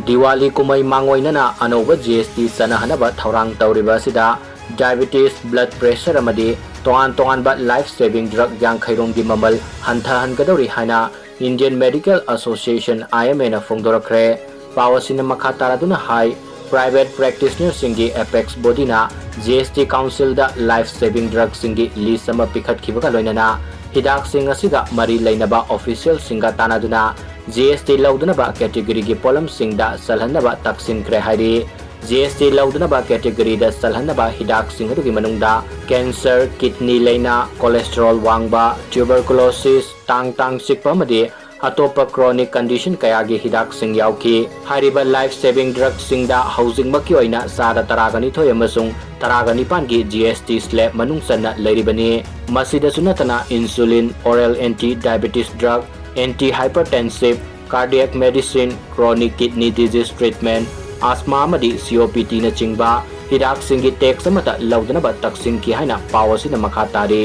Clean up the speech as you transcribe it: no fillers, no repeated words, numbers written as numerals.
Diwali Kumhei Mang Oinana anova GST sanahanaba thaurang tauriba sida diabetes, blood pressure amadi tongan ba life saving drug Romgi Mamal Hanthahangadouri haina Indian Medical Association IMA na phongdorakre pawasina makha taraduna hai private practitioner singi apex body na GST council da life saving drug singi list ama pikhat khibaga loinana hidak sing asida mari lainaba official singa tanaduna GST lauduna ba category gi polam singda salhanna ba taksin kre hairi GST lauduna ba category da salhanna ba hidak singadu gi manungda cancer, kidney laina, cholesterol wangba, tuberculosis, tang sikpa madi atopa chronic condition kaya gi hidak sing yauki hariba life saving drug singda housing maki oina sada taragani thoi amasung taragani pan gi GST slab manung sanna leiribani masida sunatana insulin, oral anti diabetes drug, anti hypertensive, cardiac medicine, chronic kidney disease treatment, asthma amadi COPD na chingba hidak singi text amata laudana ba taksin ki haina pawasi na makatari